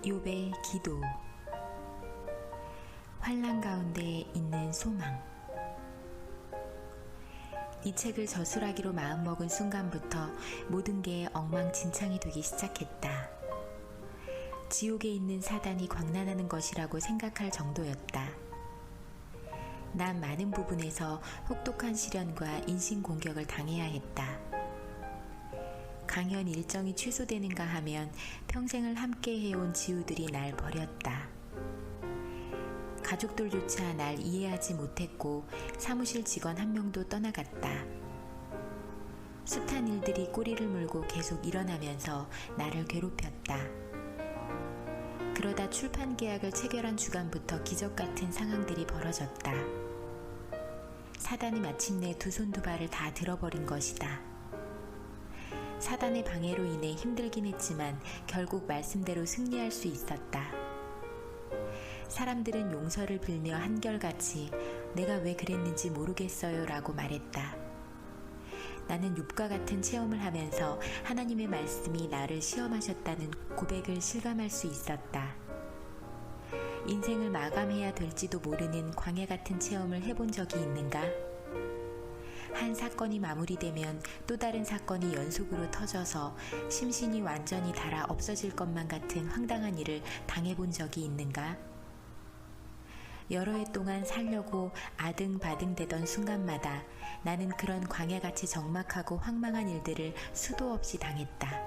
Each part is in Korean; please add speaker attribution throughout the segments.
Speaker 1: 욥의 기도. 환난 가운데 있는 소망. 이 책을 저술하기로 마음먹은 순간부터 모든 게 엉망진창이 되기 시작했다. 지옥에 있는 사단이 광란하는 것이라고 생각할 정도였다. 난 많은 부분에서 혹독한 시련과 인신공격을 당해야 했다. 강연 일정이 취소되는가 하면 평생을 함께 해온 지우들이 날 버렸다. 가족들조차 날 이해하지 못했고 사무실 직원 한 명도 떠나갔다. 숱한 일들이 꼬리를 물고 계속 일어나면서 나를 괴롭혔다. 그러다 출판 계약을 체결한 주간부터 기적 같은 상황들이 벌어졌다. 사단이 마침내 두 손 두 발을 다 들어버린 것이다. 사단의 방해로 인해 힘들긴 했지만 결국 말씀대로 승리할 수 있었다. 사람들은 용서를 빌며 한결같이 내가 왜 그랬는지 모르겠어요 라고 말했다. 나는 욥과 같은 체험을 하면서 하나님의 말씀이 나를 시험하셨다는 고백을 실감할 수 있었다. 인생을 마감해야 될지도 모르는 광야 같은 체험을 해본 적이 있는가? 한 사건이 마무리되면 또 다른 사건이 연속으로 터져서 심신이 완전히 닳아 없어질 것만 같은 황당한 일을 당해본 적이 있는가? 여러 해 동안 살려고 아등바등되던 순간마다 나는 그런 광야같이 적막하고 황망한 일들을 수도 없이 당했다.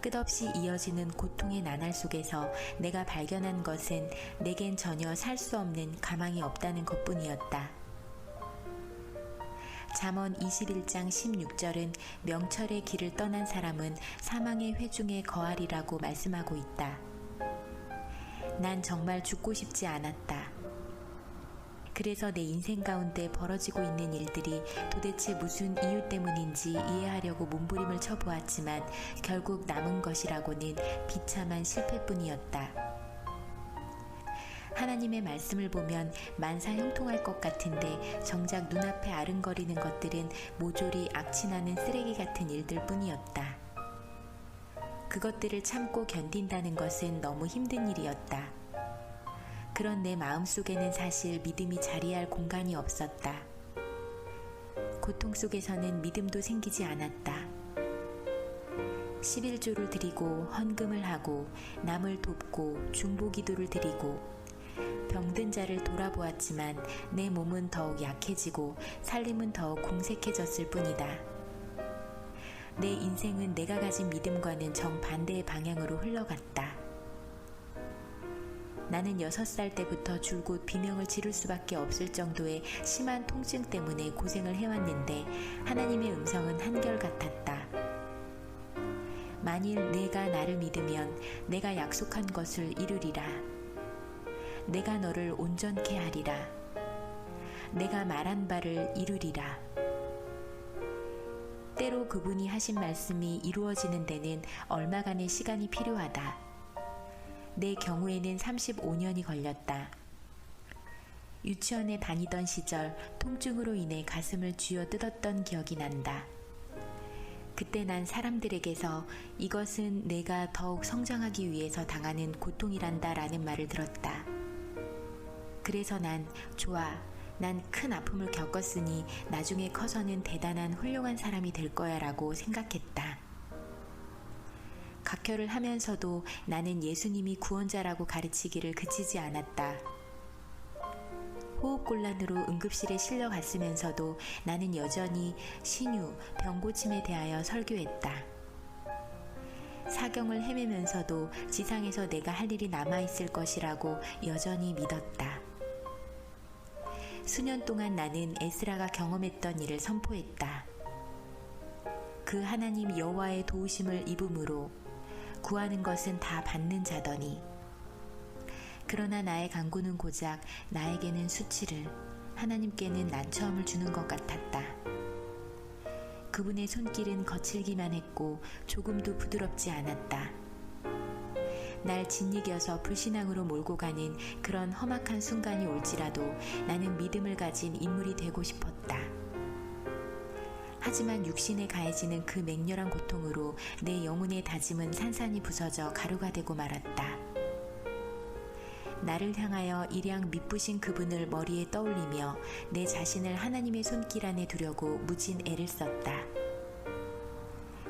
Speaker 1: 끝없이 이어지는 고통의 나날 속에서 내가 발견한 것은 내겐 전혀 살 수 없는 가망이 없다는 것뿐이었다. 잠언 21장 16절은 명철의 길을 떠난 사람은 사망의 회중에 거하리라고 말씀하고 있다. 난 정말 죽고 싶지 않았다. 그래서 내 인생 가운데 벌어지고 있는 일들이 도대체 무슨 이유 때문인지 이해하려고 몸부림을 쳐보았지만 결국 남은 것이라고는 비참한 실패뿐이었다. 하나님의 말씀을 보면 만사형통할 것 같은데 정작 눈앞에 아른거리는 것들은 모조리 악취나는 쓰레기 같은 일들 뿐이었다. 그것들을 참고 견딘다는 것은 너무 힘든 일이었다. 그런 내 마음속에는 사실 믿음이 자리할 공간이 없었다. 고통 속에서는 믿음도 생기지 않았다. 11조를 드리고 헌금을 하고 남을 돕고 중보기도를 드리고 병든 자를 돌아보았지만 내 몸은 더욱 약해지고 살림은 더욱 궁색해졌을 뿐이다. 내 인생은 내가 가진 믿음과는 정반대의 방향으로 흘러갔다. 나는 6살 때부터 줄곧 비명을 지를 수밖에 없을 정도의 심한 통증 때문에 고생을 해왔는데 하나님의 음성은 한결같았다. 만일 내가 나를 믿으면 내가 약속한 것을 이루리라. 내가 너를 온전케 하리라. 내가 말한 바를 이루리라. 때로 그분이 하신 말씀이 이루어지는 데는 얼마간의 시간이 필요하다. 내 경우에는 35년이 걸렸다. 유치원에 다니던 시절 통증으로 인해 가슴을 쥐어뜯었던 기억이 난다. 그때 난 사람들에게서 이것은 내가 더욱 성장하기 위해서 당하는 고통이란다 라는 말을 들었다. 그래서 난 좋아. 난 큰 아픔을 겪었으니 나중에 커서는 대단한 훌륭한 사람이 될 거야 라고 생각했다. 각혈을 하면서도 나는 예수님이 구원자라고 가르치기를 그치지 않았다. 호흡곤란으로 응급실에 실려갔으면서도 나는 여전히 신유, 병고침에 대하여 설교했다. 사경을 헤매면서도 지상에서 내가 할 일이 남아있을 것이라고 여전히 믿었다. 수년 동안 나는 에스라가 경험했던 일을 선포했다. 그 하나님 여호와의 도우심을 입음으로 구하는 것은 다 받는 자더니 그러나 나의 간구는 고작 나에게는 수치를 하나님께는 난처함을 주는 것 같았다. 그분의 손길은 거칠기만 했고 조금도 부드럽지 않았다. 날 짓이겨서 불신앙으로 몰고 가는 그런 험악한 순간이 올지라도 나는 믿음을 가진 인물이 되고 싶었다. 하지만 육신에 가해지는 그 맹렬한 고통으로 내 영혼의 다짐은 산산이 부서져 가루가 되고 말았다. 나를 향하여 일양 미쁘신 그분을 머리에 떠올리며 내 자신을 하나님의 손길 안에 두려고 무진 애를 썼다.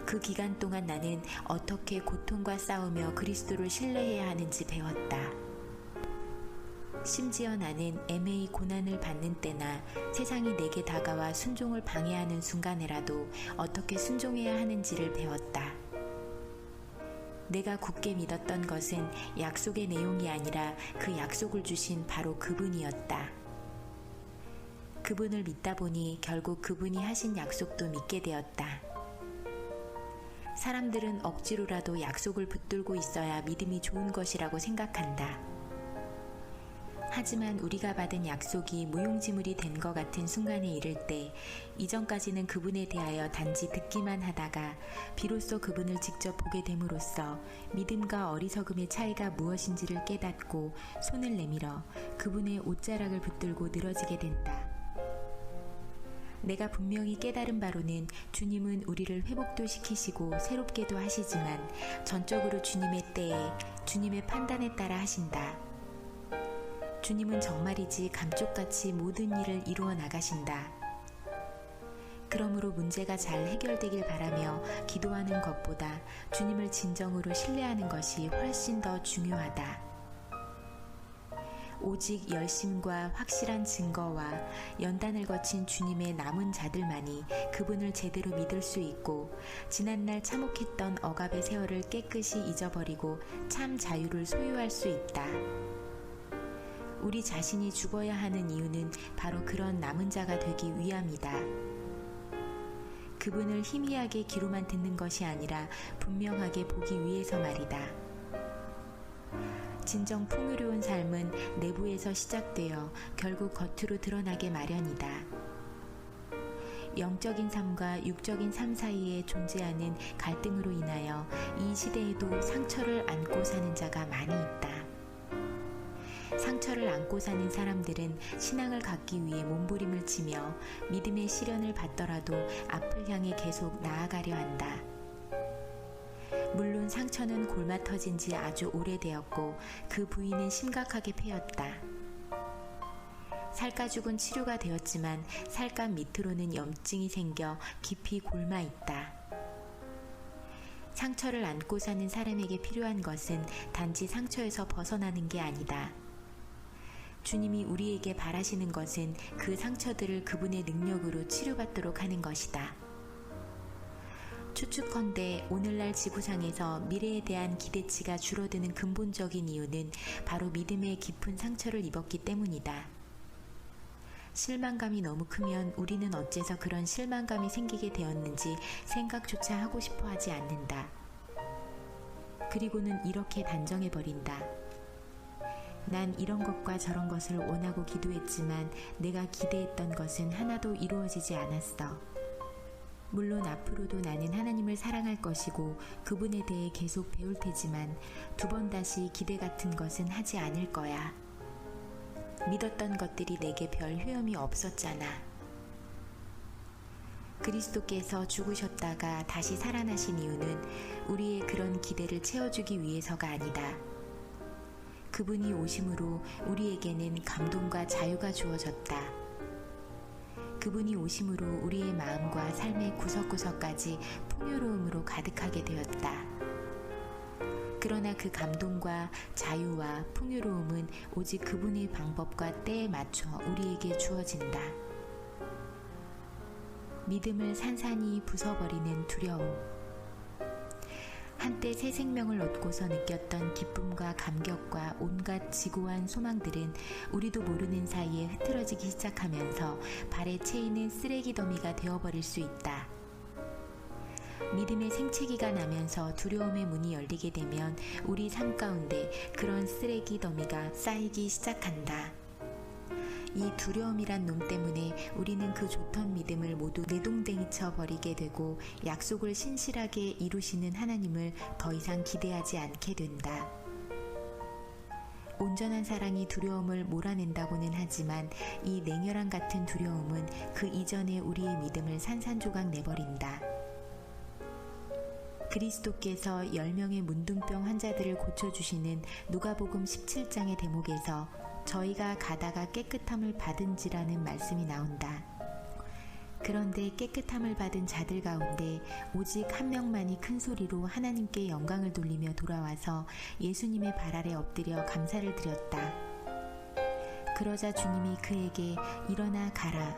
Speaker 1: 그 기간 동안 나는 어떻게 고통과 싸우며 그리스도를 신뢰해야 하는지 배웠다. 심지어 나는 애매히 고난을 받는 때나 세상이 내게 다가와 순종을 방해하는 순간에라도 어떻게 순종해야 하는지를 배웠다. 내가 굳게 믿었던 것은 약속의 내용이 아니라 그 약속을 주신 바로 그분이었다. 그분을 믿다 보니 결국 그분이 하신 약속도 믿게 되었다. 사람들은 억지로라도 약속을 붙들고 있어야 믿음이 좋은 것이라고 생각한다. 하지만 우리가 받은 약속이 무용지물이 된 것 같은 순간에 이를 때 이전까지는 그분에 대하여 단지 듣기만 하다가 비로소 그분을 직접 보게 됨으로써 믿음과 어리석음의 차이가 무엇인지를 깨닫고 손을 내밀어 그분의 옷자락을 붙들고 늘어지게 된다. 내가 분명히 깨달은 바로는 주님은 우리를 회복도 시키시고 새롭게도 하시지만 전적으로 주님의 때에 주님의 판단에 따라 하신다. 주님은 정말이지 감쪽같이 모든 일을 이루어 나가신다. 그러므로 문제가 잘 해결되길 바라며 기도하는 것보다 주님을 진정으로 신뢰하는 것이 훨씬 더 중요하다. 오직 열심과 확실한 증거와 연단을 거친 주님의 남은 자들만이 그분을 제대로 믿을 수 있고 지난날 참혹했던 억압의 세월을 깨끗이 잊어버리고 참 자유를 소유할 수 있다. 우리 자신이 죽어야 하는 이유는 바로 그런 남은 자가 되기 위함이다. 그분을 희미하게 귀로만 듣는 것이 아니라 분명하게 보기 위해서 말이다. 진정 풍요로운 삶은 내부에서 시작되어 결국 겉으로 드러나게 마련이다. 영적인 삶과 육적인 삶 사이에 존재하는 갈등으로 인하여 이 시대에도 상처를 안고 사는 자가 많이 있다. 상처를 안고 사는 사람들은 신앙을 갖기 위해 몸부림을 치며 믿음의 시련을 받더라도 앞을 향해 계속 나아가려 한다. 물론 상처는 골마 터진 지 아주 오래되었고 그 부위는 심각하게 패였다. 살가죽은 치료가 되었지만 살감 밑으로는 염증이 생겨 깊이 골마 있다. 상처를 안고 사는 사람에게 필요한 것은 단지 상처에서 벗어나는 게 아니다. 주님이 우리에게 바라시는 것은 그 상처들을 그분의 능력으로 치료받도록 하는 것이다. 추측컨대 오늘날 지구상에서 미래에 대한 기대치가 줄어드는 근본적인 이유는 바로 믿음의 깊은 상처를 입었기 때문이다. 실망감이 너무 크면 우리는 어째서 그런 실망감이 생기게 되었는지 생각조차 하고 싶어 하지 않는다. 그리고는 이렇게 단정해버린다. 난 이런 것과 저런 것을 원하고 기도했지만 내가 기대했던 것은 하나도 이루어지지 않았어. 물론 앞으로도 나는 하나님을 사랑할 것이고 그분에 대해 계속 배울 테지만 두 번 다시 기대 같은 것은 하지 않을 거야. 믿었던 것들이 내게 별 효험이 없었잖아. 그리스도께서 죽으셨다가 다시 살아나신 이유는 우리의 그런 기대를 채워주기 위해서가 아니다. 그분이 오심으로 우리에게는 감동과 자유가 주어졌다. 그분이 오심으로 우리의 마음과 삶의 구석구석까지 풍요로움으로 가득하게 되었다. 그러나 그 감동과 자유와 풍요로움은 오직 그분의 방법과 때에 맞춰 우리에게 주어진다. 믿음을 산산이 부숴버리는 두려움. 한때 새 생명을 얻고서 느꼈던 기쁨과 감격과 온갖 지고한 소망들은 우리도 모르는 사이에 흐트러지기 시작하면서 발에 채이는 쓰레기 더미가 되어버릴 수 있다. 믿음의 생채기가 나면서 두려움의 문이 열리게 되면 우리 삶 가운데 그런 쓰레기 더미가 쌓이기 시작한다. 이 두려움이란 놈 때문에 우리는 그 좋던 믿음을 모두 내동댕이쳐 버리게 되고 약속을 신실하게 이루시는 하나님을 더 이상 기대하지 않게 된다. 온전한 사랑이 두려움을 몰아낸다고는 하지만 이 냉혈한 같은 두려움은 그 이전에 우리의 믿음을 산산조각 내버린다. 그리스도께서 10명의 문둥병 환자들을 고쳐주시는 누가복음 17장의 대목에서 저희가 가다가 깨끗함을 받은지라는 말씀이 나온다. 그런데 깨끗함을 받은 자들 가운데 오직 한 명만이 큰 소리로 하나님께 영광을 돌리며 돌아와서 예수님의 발 아래 엎드려 감사를 드렸다. 그러자 주님이 그에게 일어나 가라.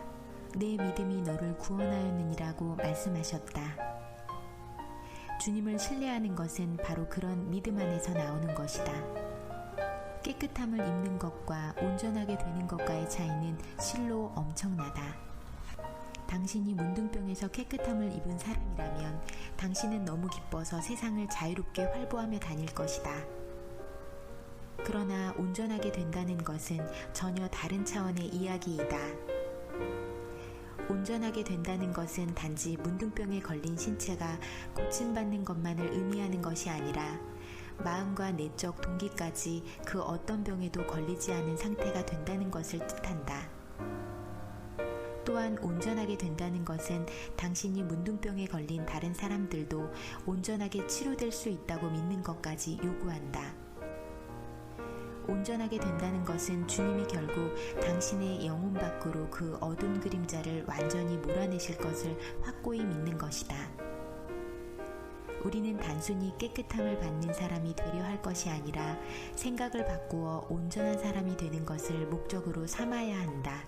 Speaker 1: 내 믿음이 너를 구원하였느니라고 말씀하셨다. 주님을 신뢰하는 것은 바로 그런 믿음 안에서 나오는 것이다. 깨끗함을 입는 것과 온전하게 되는 것과의 차이는 실로 엄청나다. 당신이 문둥병에서 깨끗함을 입은 사람이라면 당신은 너무 기뻐서 세상을 자유롭게 활보하며 다닐 것이다. 그러나 온전하게 된다는 것은 전혀 다른 차원의 이야기이다. 온전하게 된다는 것은 단지 문둥병에 걸린 신체가 고침받는 것만을 의미하는 것이 아니라 마음과 내적 동기까지 그 어떤 병에도 걸리지 않은 상태가 된다는 것을 뜻한다. 또한 온전하게 된다는 것은 당신이 문둥병에 걸린 다른 사람들도 온전하게 치료될 수 있다고 믿는 것까지 요구한다. 온전하게 된다는 것은 주님이 결국 당신의 영혼 밖으로 그 어두운 그림자를 완전히 몰아내실 것을 확고히 믿는 것이다. 우리는 단순히 깨끗함을 받는 사람이 되려 할 것이 아니라 생각을 바꾸어 온전한 사람이 되는 것을 목적으로 삼아야 한다.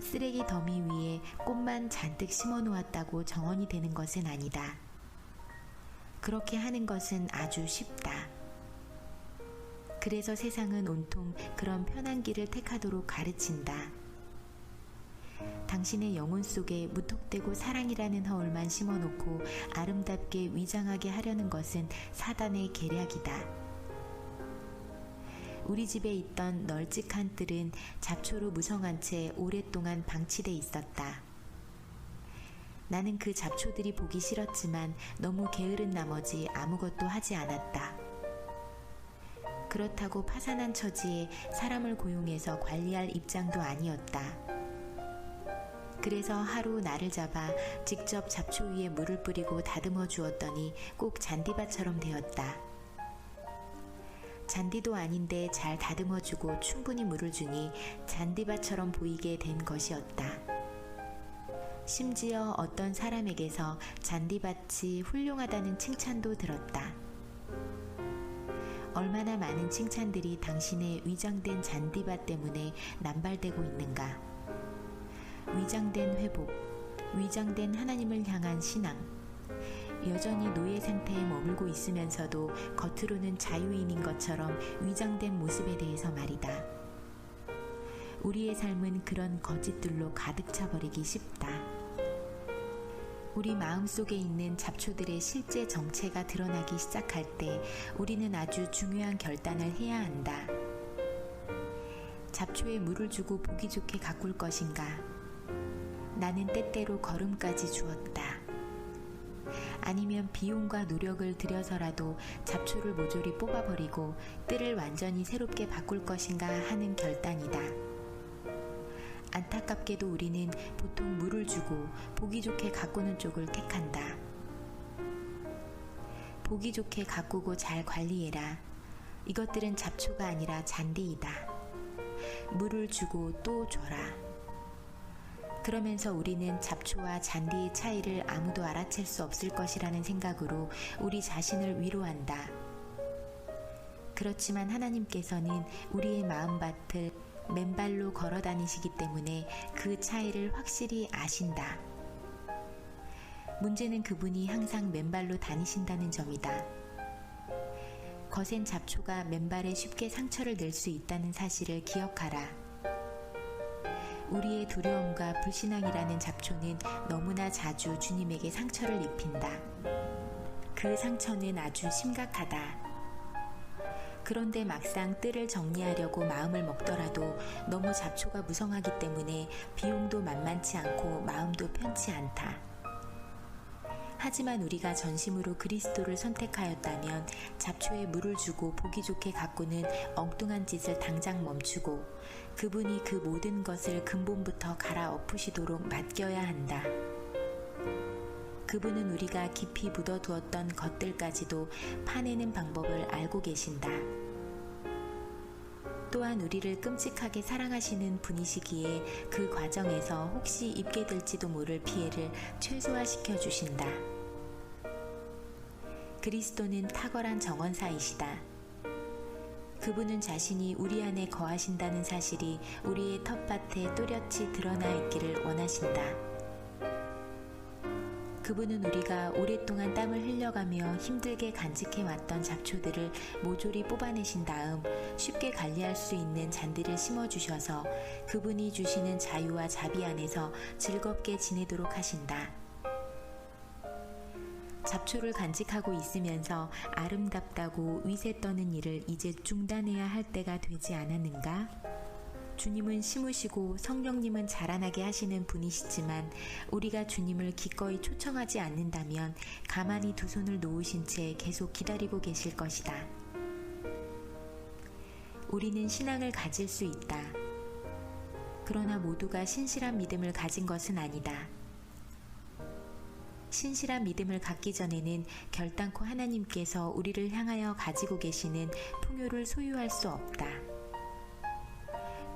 Speaker 1: 쓰레기 더미 위에 꽃만 잔뜩 심어 놓았다고 정원이 되는 것은 아니다. 그렇게 하는 것은 아주 쉽다. 그래서 세상은 온통 그런 편한 길을 택하도록 가르친다. 당신의 영혼 속에 무턱대고 사랑이라는 허울만 심어놓고 아름답게 위장하게 하려는 것은 사단의 계략이다. 우리 집에 있던 널찍한 뜰은 잡초로 무성한 채 오랫동안 방치돼 있었다. 나는 그 잡초들이 보기 싫었지만 너무 게으른 나머지 아무것도 하지 않았다. 그렇다고 파산한 처지에 사람을 고용해서 관리할 입장도 아니었다. 그래서 하루 나를 잡아 직접 잡초 위에 물을 뿌리고 다듬어 주었더니 꼭 잔디밭처럼 되었다. 잔디도 아닌데 잘 다듬어주고 충분히 물을 주니 잔디밭처럼 보이게 된 것이었다. 심지어 어떤 사람에게서 잔디밭이 훌륭하다는 칭찬도 들었다. 얼마나 많은 칭찬들이 당신의 위장된 잔디밭 때문에 남발되고 있는가. 위장된 회복, 위장된 하나님을 향한 신앙, 여전히 노예 상태에 머물고 있으면서도 겉으로는 자유인인 것처럼 위장된 모습에 대해서 말이다. 우리의 삶은 그런 거짓들로 가득 차버리기 쉽다. 우리 마음속에 있는 잡초들의 실제 정체가 드러나기 시작할 때 우리는 아주 중요한 결단을 해야 한다. 잡초에 물을 주고 보기 좋게 가꿀 것인가? 나는 때때로 걸음까지 주었다. 아니면 비용과 노력을 들여서라도 잡초를 모조리 뽑아버리고 뜰을 완전히 새롭게 바꿀 것인가 하는 결단이다. 안타깝게도 우리는 보통 물을 주고 보기 좋게 가꾸는 쪽을 택한다. 보기 좋게 가꾸고 잘 관리해라. 이것들은 잡초가 아니라 잔디이다. 물을 주고 또 줘라. 그러면서 우리는 잡초와 잔디의 차이를 아무도 알아챌 수 없을 것이라는 생각으로 우리 자신을 위로한다. 그렇지만 하나님께서는 우리의 마음밭을 맨발로 걸어 다니시기 때문에 그 차이를 확실히 아신다. 문제는 그분이 항상 맨발로 다니신다는 점이다. 거센 잡초가 맨발에 쉽게 상처를 낼 수 있다는 사실을 기억하라. 우리의 두려움과 불신앙이라는 잡초는 너무나 자주 주님에게 상처를 입힌다. 그 상처는 아주 심각하다. 그런데 막상 뜰을 정리하려고 마음을 먹더라도 너무 잡초가 무성하기 때문에 비용도 만만치 않고 마음도 편치 않다. 하지만 우리가 전심으로 그리스도를 선택하였다면 잡초에 물을 주고 보기 좋게 가꾸는 엉뚱한 짓을 당장 멈추고 그분이 그 모든 것을 근본부터 갈아엎으시도록 맡겨야 한다. 그분은 우리가 깊이 묻어두었던 것들까지도 파내는 방법을 알고 계신다. 또한 우리를 끔찍하게 사랑하시는 분이시기에 그 과정에서 혹시 입게 될지도 모를 피해를 최소화시켜 주신다. 그리스도는 탁월한 정언사이시다. 그분은 자신이 우리 안에 거하신다는 사실이 우리의 텃밭에 또렷이 드러나 있기를 원하신다. 그분은 우리가 오랫동안 땀을 흘려가며 힘들게 간직해왔던 잡초들을 모조리 뽑아내신 다음 쉽게 관리할 수 있는 잔디를 심어주셔서 그분이 주시는 자유와 자비 안에서 즐겁게 지내도록 하신다. 잡초를 간직하고 있으면서 아름답다고 위세 떠는 일을 이제 중단해야 할 때가 되지 않았는가? 주님은 심으시고 성령님은 자라나게 하시는 분이시지만 우리가 주님을 기꺼이 초청하지 않는다면 가만히 두 손을 놓으신 채 계속 기다리고 계실 것이다. 우리는 신앙을 가질 수 있다. 그러나 모두가 신실한 믿음을 가진 것은 아니다. 신실한 믿음을 갖기 전에는 결단코 하나님께서 우리를 향하여 가지고 계시는 풍요를 소유할 수 없다.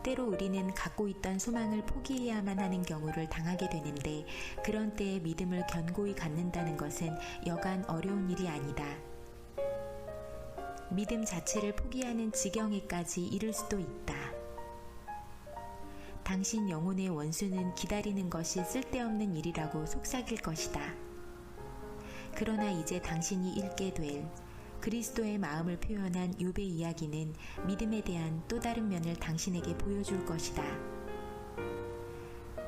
Speaker 1: 때로 우리는 갖고 있던 소망을 포기해야만 하는 경우를 당하게 되는데 그런 때에 믿음을 견고히 갖는다는 것은 여간 어려운 일이 아니다. 믿음 자체를 포기하는 지경에까지 이를 수도 있다. 당신 영혼의 원수는 기다리는 것이 쓸데없는 일이라고 속삭일 것이다. 그러나 이제 당신이 읽게 될 그리스도의 마음을 표현한 욥의 이야기는 믿음에 대한 또 다른 면을 당신에게 보여줄 것이다.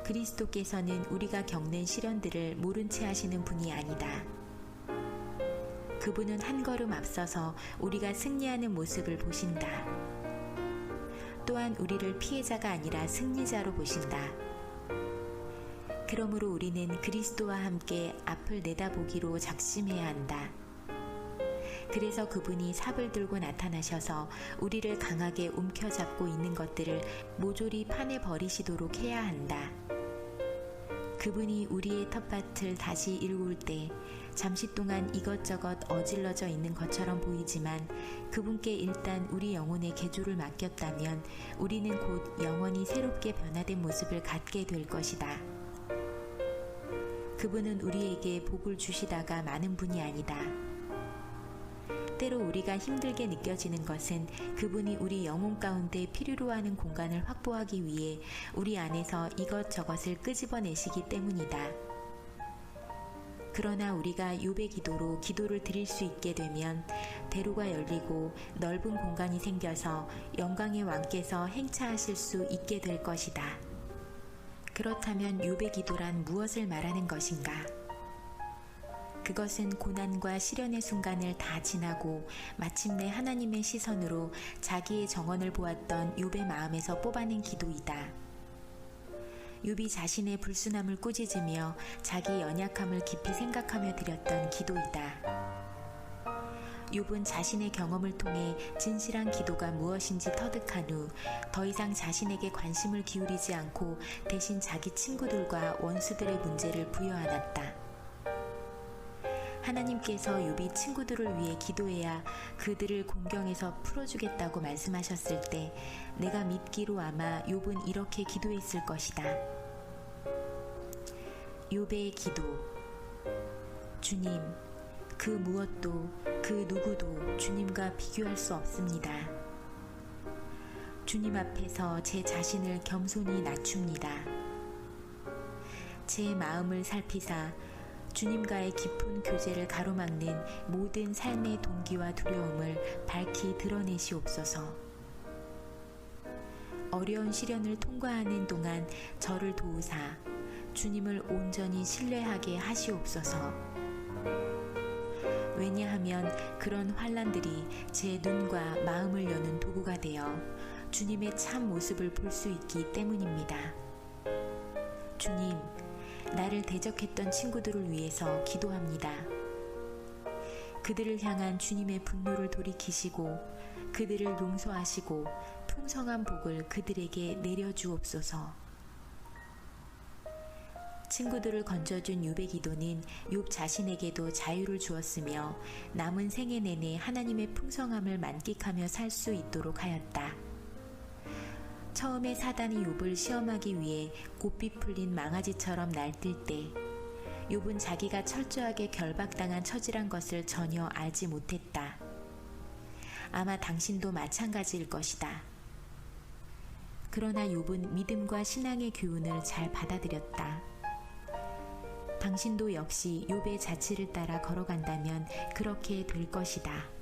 Speaker 1: 그리스도께서는 우리가 겪는 시련들을 모른 채 하시는 분이 아니다. 그분은 한 걸음 앞서서 우리가 승리하는 모습을 보신다. 또한 우리를 피해자가 아니라 승리자로 보신다. 그러므로 우리는 그리스도와 함께 앞을 내다보기로 작심해야 한다. 그래서 그분이 삽을 들고 나타나셔서 우리를 강하게 움켜잡고 있는 것들을 모조리 파내버리시도록 해야 한다. 그분이 우리의 텃밭을 다시 일구을 때 잠시 동안 이것저것 어질러져 있는 것처럼 보이지만 그분께 일단 우리 영혼의 계조를 맡겼다면 우리는 곧 영원히 새롭게 변화된 모습을 갖게 될 것이다. 그분은 우리에게 복을 주시다가 마는 분이 아니다. 때로 우리가 힘들게 느껴지는 것은 그분이 우리 영혼 가운데 필요로 하는 공간을 확보하기 위해 우리 안에서 이것저것을 끄집어내시기 때문이다. 그러나 우리가 욥의 기도로 기도를 드릴 수 있게 되면 대로가 열리고 넓은 공간이 생겨서 영광의 왕께서 행차하실 수 있게 될 것이다. 그렇다면 욥의 기도란 무엇을 말하는 것인가? 그것은 고난과 시련의 순간을 다 지나고 마침내 하나님의 시선으로 자기의 정언을 보았던 욥의 마음에서 뽑아낸 기도이다. 욥이 자신의 불순함을 꾸짖으며 자기 연약함을 깊이 생각하며 드렸던 기도이다. 욥은 자신의 경험을 통해 진실한 기도가 무엇인지 터득한 후 더 이상 자신에게 관심을 기울이지 않고 대신 자기 친구들과 원수들의 문제를 부여안았다. 하나님께서 욥이 친구들을 위해 기도해야 그들을 공경에서 풀어주겠다고 말씀하셨을 때 내가 믿기로 아마 욥은 이렇게 기도했을 것이다. 욥의 기도. 주님, 그 무엇도 그 누구도 주님과 비교할 수 없습니다. 주님 앞에서 제 자신을 겸손히 낮춥니다. 제 마음을 살피사 주님과의 깊은 교제를 가로막는 모든 삶의 동기와 두려움을 밝히 드러내시옵소서. 어려운 시련을 통과하는 동안 저를 도우사 주님을 온전히 신뢰하게 하시옵소서. 왜냐하면 그런 환난들이 제 눈과 마음을 여는 도구가 되어 주님의 참 모습을 볼 수 있기 때문입니다. 주님, 나를 대적했던 친구들을 위해서 기도합니다. 그들을 향한 주님의 분노를 돌이키시고 그들을 용서하시고 풍성한 복을 그들에게 내려주옵소서. 친구들을 건져준 욥의 기도는 욥 자신에게도 자유를 주었으며 남은 생애 내내 하나님의 풍성함을 만끽하며 살 수 있도록 하였다. 처음에 사단이 욥을 시험하기 위해 곱비 풀린 망아지처럼 날뛸 때 욥은 자기가 철저하게 결박당한 처지란 것을 전혀 알지 못했다. 아마 당신도 마찬가지일 것이다. 그러나 욥은 믿음과 신앙의 교훈을 잘 받아들였다. 당신도 역시 욥의 자취를 따라 걸어간다면 그렇게 될 것이다.